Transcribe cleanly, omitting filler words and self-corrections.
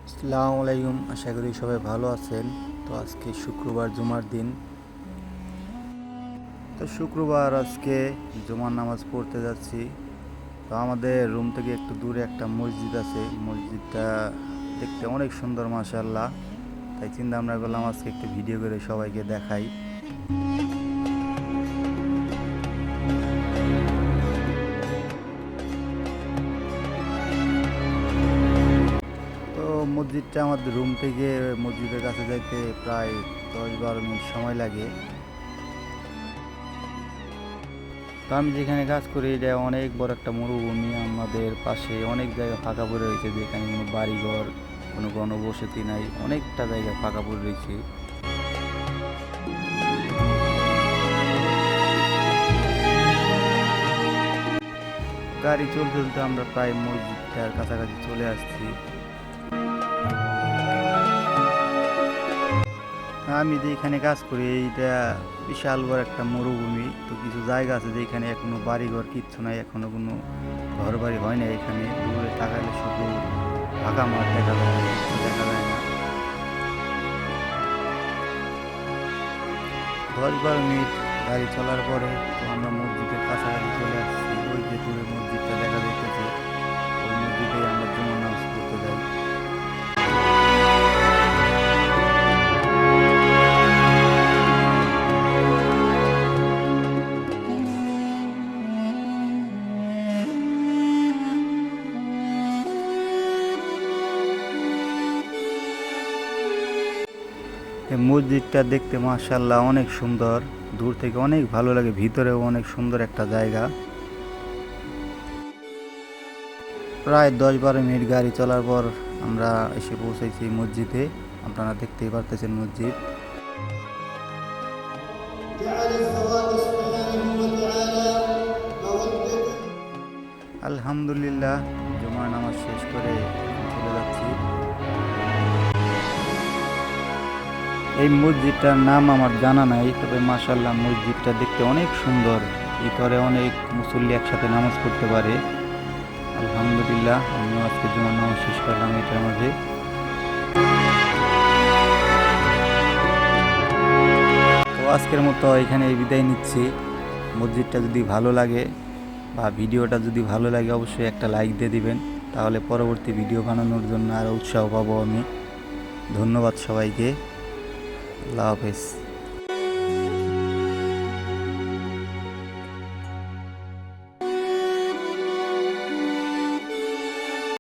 আসসালামু আলাইকুম, আশা করি সবাই ভালো আছেন। তো আজকে শুক্রবার, জুমার দিন। তো শুক্রবার আজকে জুমার নামাজ পড়তে যাচ্ছি। তো আমাদের রুম থেকে একটু দূরে একটা মসজিদ আছে, মসজিদটা দেখতে অনেক সুন্দর মাশাআল্লাহ। তাই চিন্তা ভাবনা করলাম আজকে একটু ভিডিও করে সবাইকে দেখাই। তো মসজিদটা আমাদের রুম থেকে মসজিদের কাছে যাইতে প্রায় 10-12 মিনিট সময় লাগে। তো আমি যেখানে কাজ করি এটা অনেক বড় একটা মরুভূমি। আমাদের পাশে অনেক জায়গা ফাঁকা পড়ে রয়েছে, যেখানে কোনো বাড়িঘর, কোনো ঘনবসতি নাই, অনেকটা জায়গা ফাঁকা পড়ে রয়েছে। গাড়ি চলতে চলতে আমরা প্রায় মসজিদটার কাছাকাছি চলে আসছি। আমি যেখানে কাজ করি এইটা বিশাল বড় একটা মরুভূমি। তো কিছু জায়গা আছে যেখানে এখনো বাড়িঘর কিচ্ছু নাই, এখনো কোনো ঘর বাড়ি হয় না। এখানে দূরে তাকালে শুধু ফাঁকা মাঠ দেখা যায়, কিছু দেখা যায় না। 10-12 মিনিট গাড়ি চলার পরে তো আমরা মসজিদের কাছাকাছি চলে আসছি। ওই যে দূরে মসজিদটা দেখা যাইতেছে, ওই মসজিদে আমরা জুমার নামাজ পড়তে যাই। এই মসজিদটা দেখতে মাশাআল্লাহ অনেক সুন্দর, দূর থেকে অনেক ভালো লাগে, ভিতরেও অনেক সুন্দর একটা জায়গা। প্রায় 10-12 মিনিট গাড়ি চলার পর আমরা এসে পৌঁছেছি মসজিদে। আপনারা দেখতেই পারতেছেন মসজিদ। আলহামদুলিল্লাহ, জুমার নামাজ শেষ করে চলে যাচ্ছি। এই মসজিদটার নাম আমার জানা নাই, তবে মাশাআল্লাহ মসজিদটা দেখতে অনেক সুন্দর। ভিতরে অনেক মুসল্লি একসাথে নামাজ পড়তে পারে। আলহামদুলিল্লাহ, আমিও আজকে জুমার নামাজ শেষ করলাম এটার মাঝে। তো আজকের মতো এখানে বিদায় নিচ্ছি। মসজিদটা যদি ভালো লাগে বা ভিডিওটা যদি ভালো লাগে অবশ্যই একটা লাইক দিয়ে দিবেন, তাহলে পরবর্তী ভিডিও বানানোর জন্য আরও উৎসাহ পাবো আমি। ধন্যবাদ সবাইকে। আল্লাহ হাফেজ।